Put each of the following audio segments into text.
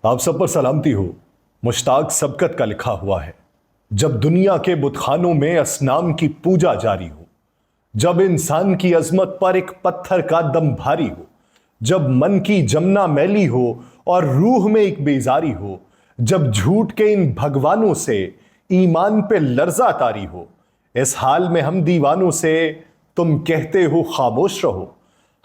आप सब पर सलामती हो। मुश्ताक सबकत का लिखा हुआ है, जब दुनिया के बुतखानों में असनाम की पूजा जारी हो, जब इंसान की अजमत पर एक पत्थर का दम भारी हो, जब मन की जमना मैली हो और रूह में एक बेजारी हो, जब झूठ के इन भगवानों से ईमान पे लर्जा तारी हो, इस हाल में हम दीवानों से तुम कहते हो खामोश रहो।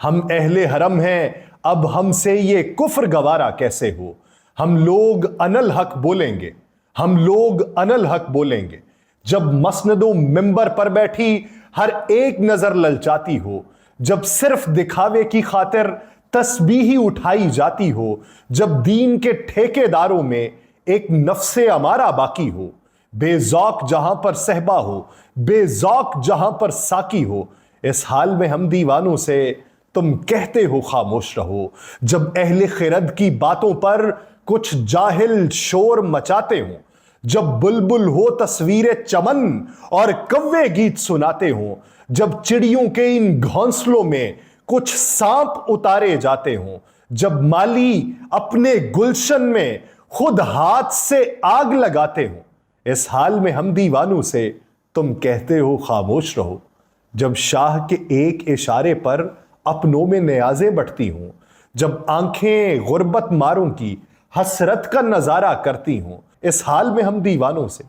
हम अहले हरम हैं, अब हमसे ये कुफ्र गवारा कैसे हो। हम लोग अनल हक बोलेंगे, हम लोग अनल हक बोलेंगे, जब मसनदो मिंबर पर बैठी हर एक नजर ललचाती हो, जब सिर्फ दिखावे की खातिर तस्बीही उठाई जाती हो, जब दीन के ठेकेदारों में एक नफ्से अमारा बाकी हो, बेजौक जहां पर सहबा हो, बेजौक जहां पर साकी हो, इस हाल में हम दीवानों से तुम कहते हो खामोश रहो। जब अहले खिरद की बातों पर कुछ जाहिल शोर मचाते हो, जब बुलबुल हो तस्वीरें चमन और कव्वे गीत सुनाते हो, जब चिड़ियों के इन घोंसलों में कुछ सांप उतारे जाते हो, जब माली अपने गुलशन में खुद हाथ से आग लगाते हो, इस हाल में हम दीवानों से तुम कहते हो खामोश रहो। जब शाह के एक इशारे पर अपनों में नियाजें बढ़ती हूं, जब आंखें गुर्बत मारों की हसरत का नजारा करती हूं, इस हाल में हम दीवानों से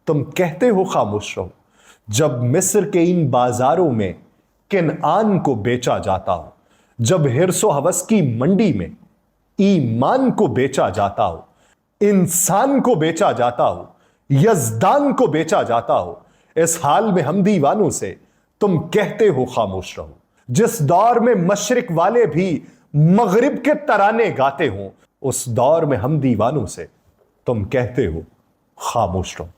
तुम कहते हो खामोश रहो। जब मिस्र के इन बाजारों में किनआन को बेचा जाता हो, जब हिर्सो हवस की मंडी में ईमान को बेचा जाता हो, इंसान को बेचा जाता हो, यजदान को बेचा जाता हो, इस हाल में हम दीवानों से तुम कहते हो खामोश रहो। जिस दौर में मशरिक वाले भी मगरिब के तराने गाते हो, उस दौर में हम दीवानों से तुम कहते हो खामोश रहो।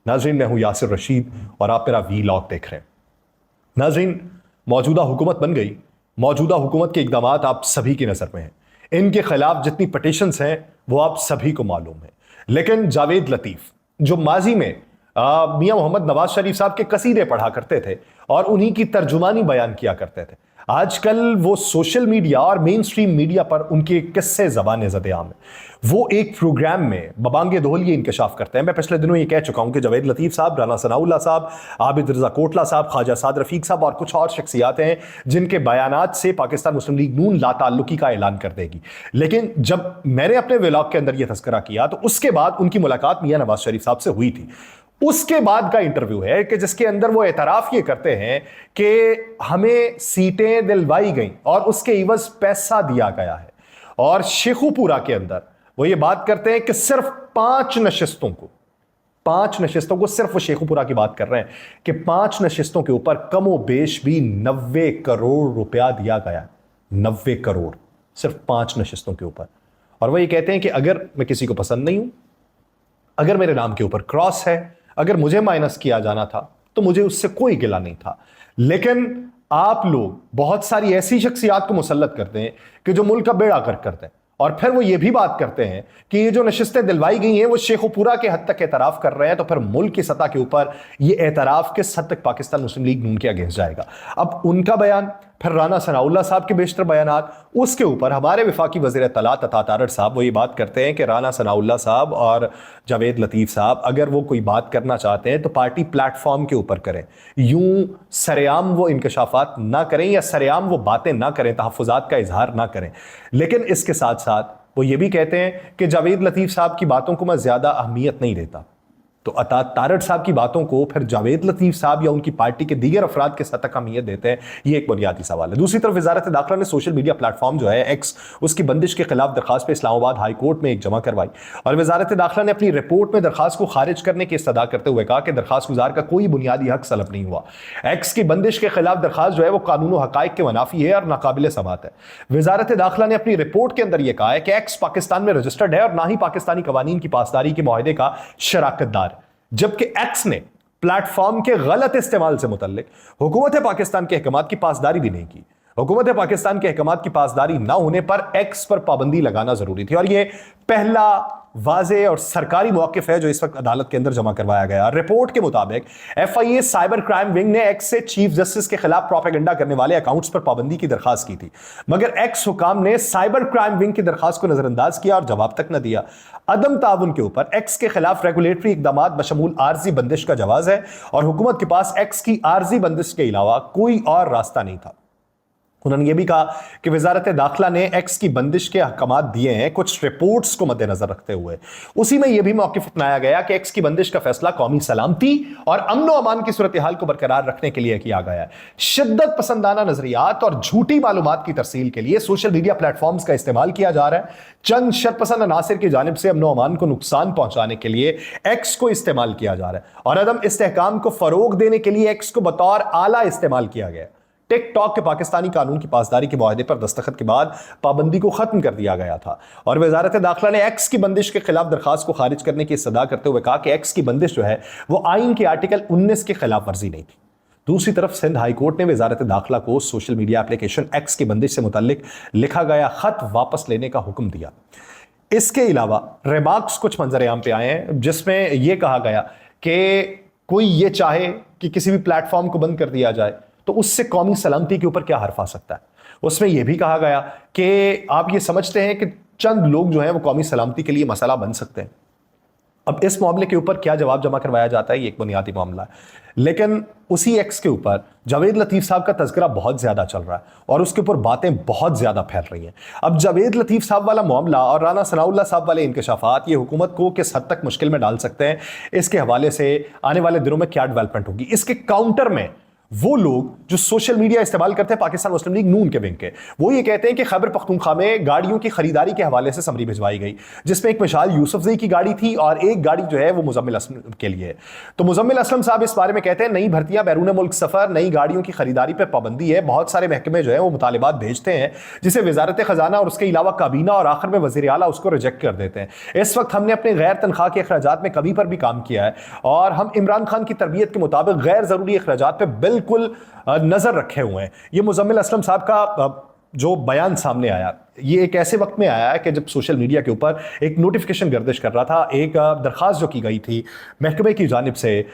नाज़रीन, मैं हूं यासिर रशीद और आप मेरा वीलॉग देख रहे हैं। नाज़रीन, मौजूदा हुकूमत बन गई। मौजूदा हुकूमत के इकदामात आप सभी की नजर में हैं। इनके खिलाफ जितनी पटिशंस हैं वो आप सभी को मालूम है। लेकिन जावेद लतीफ, जो माजी में मियां मोहम्मद नवाज शरीफ साहब के कसीदे पढ़ा करते थे और उन्हीं की तर्जुमानी बयान किया करते थे, आजकल वो सोशल मीडिया और मेन स्ट्रीम मीडिया पर उनके किस्से ज़बान ज़द-ए-आम है। वो एक प्रोग्राम में बबांगे दोहल ये इंकशाफ करते हैं। मैं पिछले दिनों ये कह चुका हूं कि जावेद लतीफ साहब, राना सनाउल्लाह साहब, आबिद रजा कोटला साहब, ख्वाजा साद रफीक साहब और कुछ और शख्सियात हैं जिनके बयानात से पाकिस्तान मुस्लिम लीग नून लाताल्लुकी का ऐलान कर देगी। लेकिन जब मैंने अपने व्लॉग के अंदर यह तस्करा किया तो उसके बाद उनकी मुलाकात मियां नवाज शरीफ साहब से हुई थी। उसके बाद का इंटरव्यू है कि जिसके अंदर वो एतराफ ये करते हैं कि हमें सीटें दिलवाई गई और उसके इवज पैसा दिया गया है। और शेखुपुरा के अंदर वो ये बात करते हैं कि सिर्फ 5 नशिस्तों को सिर्फ वो शेखुपुरा की बात कर रहे हैं कि 5 नशिस्तों के ऊपर कमो बेश भी 90 करोड़ रुपया दिया गया है। 90 करोड़ सिर्फ 5 नशिस्तों के ऊपर। और वो ये कहते हैं कि अगर मैं किसी को पसंद नहीं हूं, अगर मेरे नाम के ऊपर क्रॉस है, अगर मुझे माइनस किया जाना था तो मुझे उससे कोई गिला नहीं था। लेकिन आप लोग बहुत सारी ऐसी शख्सियात को मुसल्लत करते हैं कि जो मुल्क का बेड़ा गर्क करते हैं। और फिर वो ये भी बात करते हैं कि ये जो नशिस्तें दिलवाई गई हैं वो शेखुपुरा के हद तक एतराफ कर रहे हैं। तो फिर मुल्क की सतह के ऊपर ये एतराफ किस हद तक पाकिस्तान मुस्लिम लीग नून के अगेंस्ट जाएगा। अब उनका बयान, फिर राना सनाउल्लाह साहब के बेशतर बयानात, उसके ऊपर हमारे वफाकी वज़ीर इत्तलात अता तारड़ साहब वो ये बात करते हैं कि राना सनाउल्लाह साहब और जावेद लतीफ साहब अगर वो कोई बात करना चाहते हैं तो पार्टी प्लेटफॉर्म के ऊपर करें, यूं सरेआम वो इंकशाफात ना करें या सरेआम वो बातें ना करें, तहफ़्फ़ुज़ात का इजहार ना करें। लेकिन इसके साथ साथ वो ये भी कहते हैं कि जावेद लतीफ साहब की बातों को मैं ज़्यादा अहमियत नहीं देता। तो अता तारड़ साहब की बातों को फिर जावेद लतीफ साहब या उनकी पार्टी के दीगर अफराद के साथ अहमियत देते हैं, ये एक बुनियादी सवाल है। दूसरी तरफ वजारत दाखिला ने सोशल मीडिया प्लेटफॉर्म जो है एक्स, उसकी बंदिश के खिलाफ दरखास्त पे इस्लामाबाद हाई कोर्ट में एक जमा करवाई और वजारत दाखिला ने अपनी रिपोर्ट में दरखास्त को खारिज करने की इस्तदा करते हुए कहा कि दरखास्त गुजार का कोई बुनियादी हक सलब नहीं हुआ। एक्स की बंदिश के खिलाफ दरखास्त जो है वो कानून व हकाइक के मुनाफी है और नाकाबिल समात है। वजारत दाखिला ने अपनी रिपोर्ट के अंदर यह कहा है कि एक्स पाकिस्तान में रजिस्टर्ड है और ना ही पाकिस्तानी कवानीन की पासदारी के मुआहदे का शराकतदार है, जबकि एक्स ने प्लेटफॉर्म के गलत इस्तेमाल से मुतल्लिक हुकूमत पाकिस्तान के अहकामात की पासदारी भी नहीं की। हुकूमत पाकिस्तान के अहकामात की पासदारी ना होने पर एक्स पर पाबंदी लगाना जरूरी थी और यह पहला वाज़ेह और सरकारी मौक़िफ़ है जो इस वक्त अदालत के अंदर जमा करवाया गया। रिपोर्ट के मुताबिक FIA साइबर क्राइम विंग ने एक्स से चीफ जस्टिस के खिलाफ प्रोपेगेंडा करने वाले अकाउंट्स पर पाबंदी की दरखास्त की थी, मगर एक्स हुकाम ने साइबर क्राइम विंग की दरखास्त को नजरअंदाज किया और जवाब तक न दिया। अदम ताउन के ऊपर एक्स के खिलाफ रेगुलेटरी इकदामात बशमूल आर्जी बंदिश का जवाज है और हुकूमत के पास एक्स की आर्जी बंदिश के अलावा कोई और रास्ता नहीं था। उन्होंने यह भी कहा कि वजारत दाखिला ने एक्स की बंदिश के अहकामात दिए हैं कुछ रिपोर्ट्स को मद्देनजर रखते हुए। उसी में यह भी मौक़िफ़ अपनाया गया कि एक्स की बंदिश का फैसला कौमी सलामती और अमन व अमान की सूरत हाल को बरकरार रखने के लिए किया गया है। शिद्दत पसंदाना नजरियात और झूठी मालूमात की तरसील के लिए सोशल मीडिया प्लेटफॉर्म्स का इस्तेमाल किया जा रहा है। चंद शरपसंद अनासिर की जानिब से अमन व अमान को नुकसान पहुंचाने के लिए एक्स को इस्तेमाल किया जा रहा है और अदम इस्तेहकाम को फरोग देने के लिए एक्स को बतौर आला इस्तेमाल किया गया। टिकटॉक के पाकिस्तानी कानून की पासदारी के मुआहदे पर दस्तखत के बाद पाबंदी को खत्म कर दिया गया था और वजारत दाखिला ने एक्स की बंदिश के खिलाफ दरखास्त को खारिज करने की सदा करते हुए कहा कि एक्स की बंदिश जो है वो आइन के आर्टिकल 19 के खिलाफ वर्जी नहीं थी। दूसरी तरफ सिंध हाई कोर्ट ने वजारत दाखिला को सोशल मीडिया एप्लीकेशन एक्स की बंदिश से मुतल्लिक लिखा गया खत वापस लेने का हुक्म दिया। इसके अलावा रिमार्क्स कुछ मंजरेआम पे आए हैं जिसमें यह कहा गया कि कोई ये चाहे कि किसी भी प्लेटफॉर्म को बंद कर दिया जाए तो उससे कौमी सलामती के ऊपर क्या हर्फ आ सकता है। उसमें यह भी कहा गया कि आप ये समझते हैं कि चंद लोग जो हैं वो कौमी सलामती के लिए मसला बन सकते हैं। अब इस मामले के ऊपर क्या जवाब जमा करवाया जाता है ये एक बुनियादी मामला है, लेकिन उसी एक्स के ऊपर जावेद लतीफ़ साहब का तज़किरा बहुत ज़्यादा चल रहा है और उसके ऊपर बातें बहुत ज़्यादा फैल रही हैं। अब जावेद लतीफ़ साहब वाला मामला और राना सनाउल्लाह साहब वाले इंकशाफात ये हुकूमत को किस हद तक मुश्किल में डाल सकते हैं, इसके हवाले से आने वाले दिनों में क्या डेवलपमेंट होगी। इसके काउंटर में वो लोग जो सोशल मीडिया इस्तेमाल करते हैं पाकिस्तान मुस्लिम लीग नून के विंग के, वो ये कहते हैं कि खैबर पख्तूनख्वा में गाड़ियों की खरीदारी के हवाले से समरी भिजवाई गई जिसमें एक मिसाल यूसुफजई की गाड़ी थी और एक गाड़ी जो है वो मुजम्मिल असलम के लिए है। तो मुजम्मिल असलम साहब इस बारे में कहते हैं नई भर्तियां, बैरून मुल्क सफर, नई गाड़ियों की खरीदारी पर पाबंदी है। बहुत सारे महकमे जो है वो मुतालिबात भेजते हैं जिसे वजारत खजाना और उसके अलावा काबीना और आखिर में वज़ीर आला उसको रिजेक्ट कर देते हैं। इस वक्त हमने अपने गैर तनख्वाह के अखराजात में कमी पर भी काम किया है और हम इमरान खान की तरबियत के मुताबिक गैर जरूरी अखराजात पर बिल्कुल नजर रखे हुए हैं। ये मुजम्मिल असलम साहब का जो बयान सामने आया ये एक ऐसे वक्त में आया है कि जब सोशल मीडिया के ऊपर एक नोटिफिकेशन गर्दिश कर रहा था, एक दरख्वास्त जो की गई थी महकमे की जानिब से,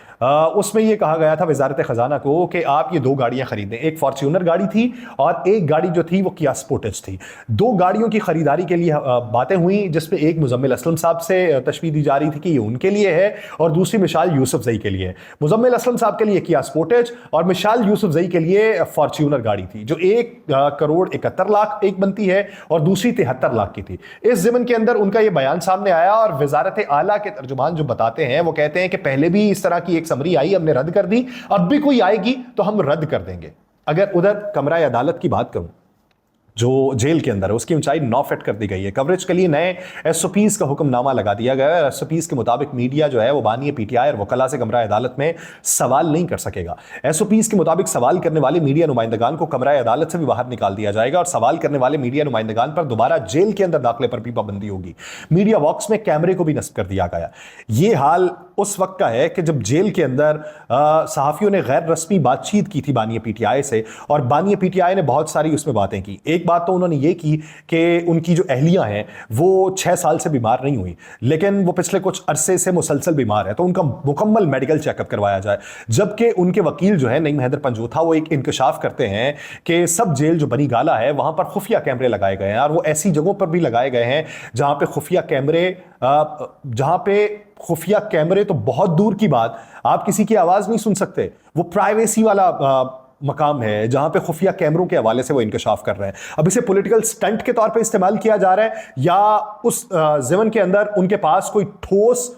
उसमें यह कहा गया था वजारत खजाना को कि आप ये दो गाड़ियां खरीदें। एक फॉर्च्यूनर गाड़ी थी और एक गाड़ी जो थी वो किया स्पोर्टेज थी। दो गाड़ियों की खरीदारी के लिए बातें हुई जिसमें एक मुजम्मिल असलम साहब से तशवीह दी जा रही थी कि ये उनके लिए है और दूसरी मिशाल यूसुफजई के लिए। मुजम्मिल असलम साहब के लिए किया स्पोर्टेज और मिशाल यूसुफजई के लिए फॉर्च्यूनर गाड़ी थी जो 1,71,00,000 एक बनती है और दूसरी 73 लाख की थी। इस ज़िमन के अंदर उनका यह बयान सामने आया और वजारत आला के तर्जुमान जो बताते हैं वो कहते हैं कि पहले भी इस तरह की एक समरी आई, हमने रद्द कर दी, अब भी कोई आएगी तो हम रद्द कर देंगे। अगर उधर कमरा अदालत की बात करूं जो जेल के अंदर है उसकी ऊंचाई 9 फीट कर दी गई है। कवरेज के लिए नए SOPs का हुक्मनामा लगा दिया गया है। SOPs के मुताबिक मीडिया जो है वो बानी PTI और वकला से कमरा अदालत में सवाल नहीं कर सकेगा। SOPs के मुताबिक सवाल करने वाले मीडिया नुमाइंदगान को कमरा अदालत से भी बाहर निकाल दिया जाएगा और सवाल करने वाले मीडिया नुमाइंदगान पर दोबारा जेल के अंदर दाखिले पर भी पाबंदी होगी। मीडिया वॉक्स में कैमरे को भी नस्ब कर दिया गया। ये हाल उस वक्त का है कि जब जेल के अंदर सहाफ़ियों ने गैर रस्मी बातचीत की थी बानी PTI से और बानी PTI ने बहुत सारी उसमें बातें की। एक बात तो उन्होंने ये की कि उनकी जो अहलियां हैं वो 6 साल से बीमार नहीं हुई लेकिन वो पिछले कुछ अरसे से मुसलसल बीमार है तो उनका मुकम्मल मेडिकल चेकअप करवाया जाए। जबकि उनके वकील जो है नईम हैदर पंजोथा वो एक इंकशाफ करते हैं कि सब जेल जो बनी गाला है वहां पर खुफिया कैमरे लगाए गए हैं और वो ऐसी जगहों पर भी लगाए गए हैं जहां पे खुफिया कैमरे तो बहुत दूर की बात, आप किसी की आवाज नहीं सुन सकते। वो प्राइवेसी वाला मकाम है जहां पे खुफिया कैमरों के हवाले से वो इंकशाफ कर रहे हैं। अब इसे पॉलिटिकल स्टंट के तौर पे इस्तेमाल किया जा रहा है या उस ज़िमन के अंदर उनके पास कोई ठोस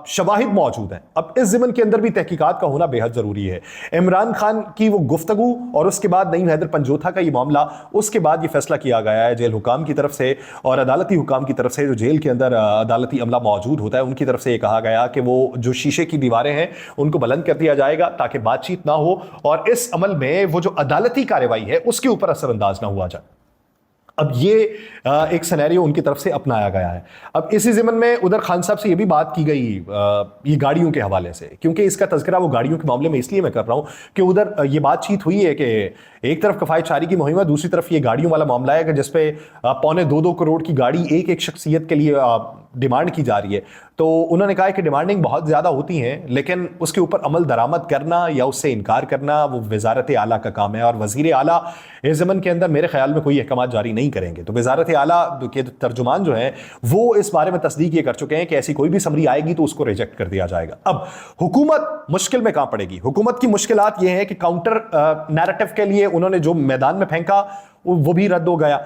शवाहिद मौजूद हैं। अब इस ज़िमन के अंदर भी तहकीकात का होना बेहद ज़रूरी है। इमरान खान की वो गुफ्तगू और उसके बाद नईम हैदर पंजोथा का ये मामला, उसके बाद ये फैसला किया गया है जेल हुकाम की तरफ से और अदालती हुकाम की तरफ से। जो जेल के अंदर अदालती अमला मौजूद होता है उनकी तरफ से ये कहा गया कि वो जो शीशे की दीवारें हैं उनको बुलंद कर दिया जाएगा ताकि बातचीत ना हो और इस अमल में वो जो अदालती कार्रवाई है उसके ऊपर असरअंदाज ना हुआ जाए। अब ये एक सिनेरियो उनकी तरफ से अपनाया गया है। अब इसी ज़िमन में उधर खान साहब से ये भी बात की गई ये गाड़ियों के हवाले से, क्योंकि इसका तज़किरा वो गाड़ियों के मामले में इसलिए मैं कर रहा हूँ कि उधर ये बातचीत हुई है कि एक तरफ कफ़ायत शारी की मुहिम है, दूसरी तरफ ये गाड़ियों वाला मामला है कि जिसपे 1.25-2 करोड़ की गाड़ी एक शख्सियत के लिए डिमांड की जा रही है, तो उन्होंने कहा कि डिमांडिंग बहुत ज़्यादा होती हैं, लेकिन उसके ऊपर अमल दरामद करना या उससे इनकार करना वो वजारत आला का काम है। और वज़ीर आला इस ज़मन के अंदर मेरे ख्याल में कोई अहकाम जारी नहीं करेंगे। तो वजारत आला के तर्जुमान जो हैं वो इस बारे में तस्दीक ये कर चुके हैं कि ऐसी कोई भी समरी आएगी तो उसको रिजेक्ट कर दिया जाएगा। अब हुकूमत मुश्किल में कहां पड़ेगी? हुकूमत की मुश्किलात ये है कि काउंटर नैरेटिव के लिए उन्होंने जो मैदान में फेंका वो भी रद्द हो गया।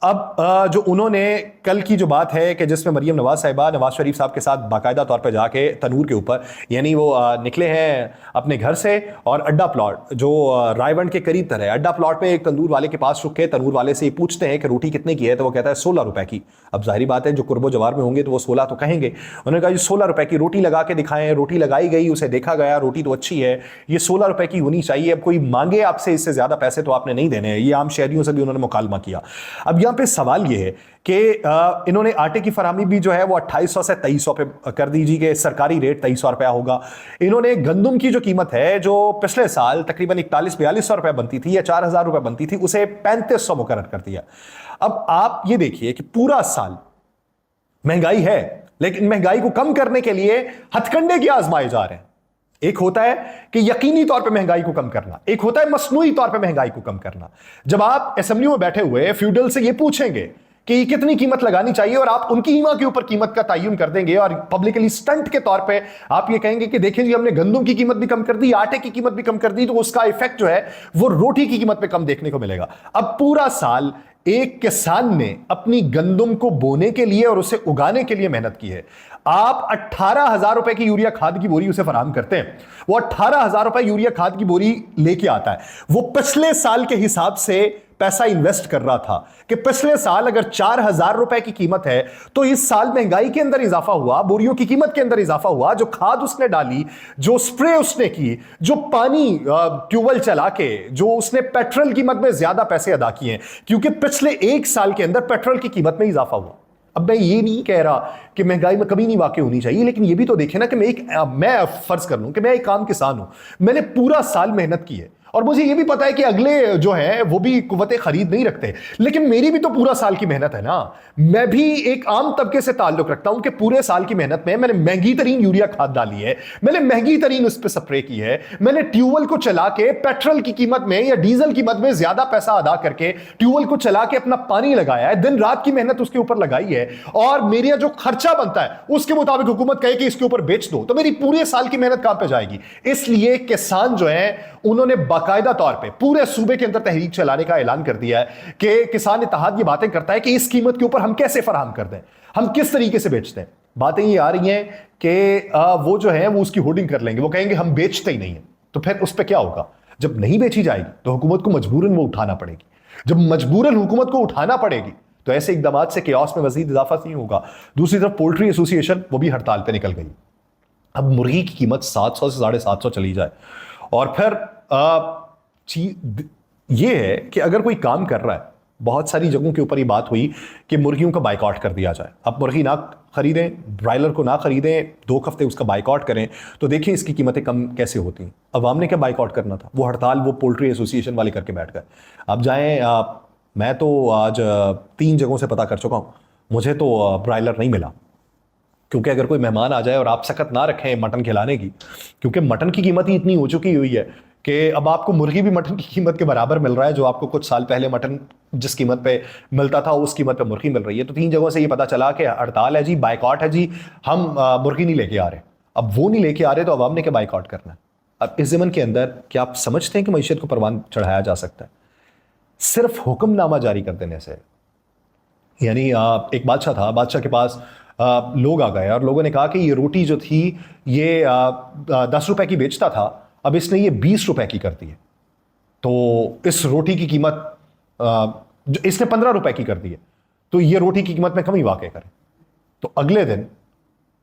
अब जो उन्होंने कल की जो बात है कि जिसमें मरीम नवाज साहिबा नवाज शरीफ साहब के साथ बाकायदा तौर पे जाके तनूर के ऊपर, यानी वो निकले हैं अपने घर से और अड्डा प्लॉट जो रायवंड के करीब तरह अड्डा प्लॉट में एक तंदूर वाले के पास रुक के तनूर वाले से पूछते हैं कि रोटी कितने की है, तो वो कहता है 16 रुपए की। अब जाहिर बात है जो कुर्बो जवार में होंगे तो वो 16 तो कहेंगे। उन्होंने कहा 16 रुपए की रोटी लगा के दिखाएं। रोटी लगाई गई, उसे देखा गया, रोटी तो अच्छी है, ये 16 रुपए की होनी चाहिए। अब कोई मांगे आपसे इससे ज्यादा पैसे तो आपने नहीं देने हैं। ये आम शहरियों से भी उन्होंने मुकालमा किया। अब यहां पे सवाल ये है कि इन्होंने आटे की फराहमी भी जो है वो 2800 से 2300 पे कर दीजिए कि सरकारी रेट 2300 रुपया होगा। इन्होंने गंदुम की जो कीमत है जो पिछले साल तकरीबन 41-4200 रुपया बनती थी या 4000 रुपया बनती थी, उसे 3500 मुकर्रर कर दिया। अब आप ये देखिए कि पूरा साल महंगाई है, लेकिन महंगाई को कम करने के लिए हथकंडे क्या आजमाए जा रहे हैं। एक होता है कि यकीनी तौर पे महंगाई को कम करना, एक होता है मसनूई तौर पे महंगाई को कम करना। जब आप असेंबली में बैठे हुए फ्यूडल से ये पूछेंगे कि कितनी कीमत लगानी चाहिए और आप उनकी ईमा के ऊपर कीमत का तयन कर देंगे और पब्लिकली स्टंट के तौर पे आप ये कहेंगे कि देखें जी हमने गंदम की कीमत भी कम कर दी, आटे की कीमत भी कम कर दी, तो उसका इफेक्ट जो है वो रोटी की कीमत पे कम देखने को मिलेगा। अब पूरा साल एक किसान ने अपनी गंदम को बोने के लिए और उसे उगाने के लिए मेहनत की है। आप 18,000 रुपए की यूरिया खाद की बोरी उसे फराहम करते हैं, वो 18,000 रुपए यूरिया खाद की बोरी लेके आता है। वो पिछले साल के हिसाब से पैसा इन्वेस्ट कर रहा था कि पिछले साल अगर 4,000 रुपए की कीमत है तो इस साल महंगाई के अंदर इजाफा हुआ, बोरियों की कीमत के अंदर इजाफा हुआ, जो खाद उसने डाली, जो स्प्रे उसने की, जो पानी ट्यूबवेल चला के, जो उसने पेट्रोल कीमत में ज्यादा पैसे अदा किए, क्योंकि पिछले एक साल के अंदर पेट्रोल की कीमत में इजाफा हुआ। अब मैं ये नहीं कह रहा कि महंगाई में कभी नहीं वाकई होनी चाहिए, लेकिन ये भी तो देखें ना कि मैं फर्ज कर लूं कि मैं एक आम किसान हूं, मैंने पूरा साल मेहनत की है और मुझे ये भी पता है कि अगले जो है वो भी कुव्वते खरीद नहीं रखते, लेकिन मेरी भी तो पूरा साल की मेहनत है ना। मैं भी एक आम तबके से ताल्लुक रखता हूं कि पूरे साल की मेहनत में मैंने महंगी तरीन यूरिया खाद डाली है, मैंने महंगी तरीन उस पर स्प्रे की है, मैंने ट्यूबवेल को चला के पेट्रोल की कीमत में या डीजल की कीमत में ज्यादा पैसा अदा करके ट्यूबवेल को चला के अपना पानी लगाया है, दिन रात की मेहनत उसके ऊपर लगाई है, और मेरा जो खर्चा बनता है उसके मुताबिक हुकूमत कहे कि इसके ऊपर बेच दो, तो मेरी पूरे साल की मेहनत कहां पे जाएगी। इसलिए किसान जो है उन्होंने बाकायदा तौर पे पूरे सूबे के अंदर तहरीक चलाने का ऐलान कर दिया है कि किसान इत्तेहाद ये बातें करता है कि इस कीमत के ऊपर हम कैसे फराहम कर दें, हम किस तरीके से बेचते हैं। बातें ये आ रही हैं कि वो जो है वो उसकी होर्डिंग कर लेंगे, वो कहेंगे हम बेचते ही नहीं है। तो फिर उस पर क्या होगा? जब नहीं बेची जाएगी तो हुकूमत को मजबूरन वो उठाना पड़ेगी। जब मजबूरन हुकूमत को उठाना पड़ेगी तो ऐसे इकदाम से केओस में मजीद इजाफा नहीं होगा। दूसरी तरफ पोल्ट्री एसोसिएशन वो भी हड़ताल पर निकल गई। अब मुर्गी की कीमत 700 से 750 चली जाए, और फिर ये है कि अगर कोई काम कर रहा है, बहुत सारी जगहों के ऊपर ये बात हुई कि मुर्गियों का बाइकआउट कर दिया जाए। अब मुर्गी ना खरीदें, ब्रायलर को ना खरीदें, 2 हफ्ते उसका बाइकआउट करें, तो देखिए इसकी कीमतें कम कैसे होती हैं। अवाम ने क्या बाइकआउट करना था? वो हड़ताल वो पोल्ट्री एसोसिएशन वाले करके बैठ गए। अब जाएं, मैं तो आज 3 जगहों से पता कर चुका हूं, मुझे तो ब्रायलर नहीं मिला। क्योंकि अगर कोई मेहमान आ जाए और आप सकत ना रखें मटन खिलाने की, क्योंकि मटन की कीमत ही इतनी हो चुकी हुई है कि अब आपको मुर्गी भी मटन की कीमत के बराबर मिल रहा है। जो आपको कुछ साल पहले मटन जिस कीमत पे मिलता था उस कीमत पे मुर्गी मिल रही है। तो 3 जगहों से ये पता चला कि हड़ताल है जी, बाइकआउट है जी, हम मुर्गी नहीं लेके आ रहे। अब वो नहीं लेके आ रहे तो अवाम ने क्या बाइकआउट करना है? अब इस ज़मन के अंदर क्या आप समझते हैं कि मईशत को परवान चढ़ाया जा सकता है सिर्फ हुक्मनामा जारी कर देने से? यानी एक बादशाह था, बादशाह के पास लोग आ गए और लोगों ने कहा कि ये रोटी जो थी ये 10 रुपए की बेचता था, अब इसने ये 20 रुपए की कर दी है, तो इस रोटी की कीमत जो इसने 15 रुपए की कर दी है, तो ये रोटी की कीमत में कमी वाक़ई करें। तो अगले दिन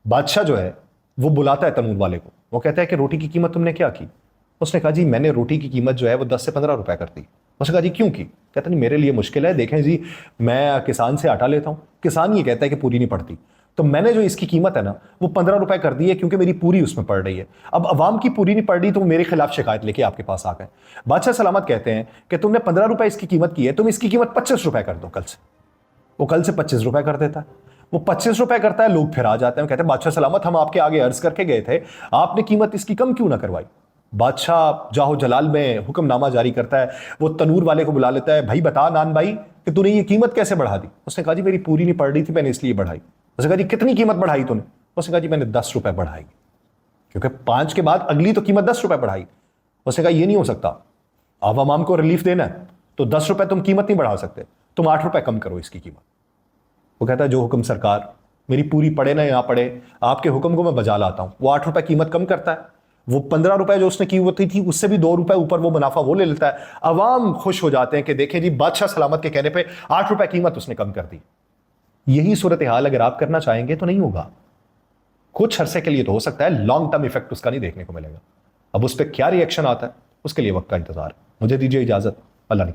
बादशाह जो है वो बुलाता है तनूर वाले को, वो कहता है कि रोटी की कीमत तुमने क्या की? उसने कहा जी मैंने रोटी की कीमत जो है वो 10 से 15 रुपए कर दी। उसने कहा जी क्यों की? कहता नहीं मेरे लिए मुश्किल है, देखें जी मैं किसान से आटा लेता हूँ, किसान ये कहता है कि पूरी नहीं पड़ती, तो मैंने जो इसकी कीमत है ना वो 15 रुपए कर दी है क्योंकि मेरी पूरी उसमें पड़ रही है। अब अवाम की पूरी नहीं पड़ रही तो वो मेरे खिलाफ शिकायत लेके आपके पास आ गए। बादशाह सलामत कहते हैं कि तुमने 15 रुपए इसकी कीमत की है, तुम इसकी कीमत 25 रुपए कर दो कल से। वो कल से 25 रुपए कर देता है। वो 25 रुपए करता है, लोग फिर आ जाते हैं, कहते हैं बादशाह सलामत, हम आपके आगे अर्ज करके गए थे, आपने कीमत इसकी कम क्यों ना करवाई। बादशाह जाहो जलाल में हुक्मनामा जारी करता है, वो तनूर वाले को बुला लेता है, भाई बता नान भाई कि तूने ये कीमत कैसे बढ़ा दी। उसने कहा जी मेरी पूरी नहीं पड़ रही थी, मैंने इसलिए बढ़ाई। उसने कहा जी कितनी कीमत बढ़ाई तूने। उसने कहा जी मैंने 10 रुपए बढ़ाई, क्योंकि 5 के बाद अगली तो कीमत 10 रुपए बढ़ाई। उसने कहा ये नहीं हो सकता, अब अवाम को रिलीफ देना है तो 10 रुपए तुम कीमत नहीं बढ़ा सकते, तुम 8 रुपए कम करो इसकी कीमत। वो कहता है जो हुक्म सरकार, मेरी पूरी पड़े ना यहाँ पड़े, आपके हुक्म को मैं बजा लाता हूं। वो 8 रुपए कीमत कम करता है, वो 15 रुपए जो उसने कीमत थी उससे भी 2 रुपए ऊपर वो मुनाफा वो ले लेता है। अवाम खुश हो जाते हैं कि देखें जी बादशाह सलामत के कहने पे 8 रुपए कीमत उसने कम कर दी। यही सूरत हाल अगर आप करना चाहेंगे तो नहीं होगा, कुछ अरसे के लिए तो हो सकता है, लॉन्ग टर्म इफेक्ट उसका नहीं देखने को मिलेगा। अब उस पर क्या रिएक्शन आता है उसके लिए वक्त का इंतजार। मुझे दीजिए इजाजत, अल्लाह ने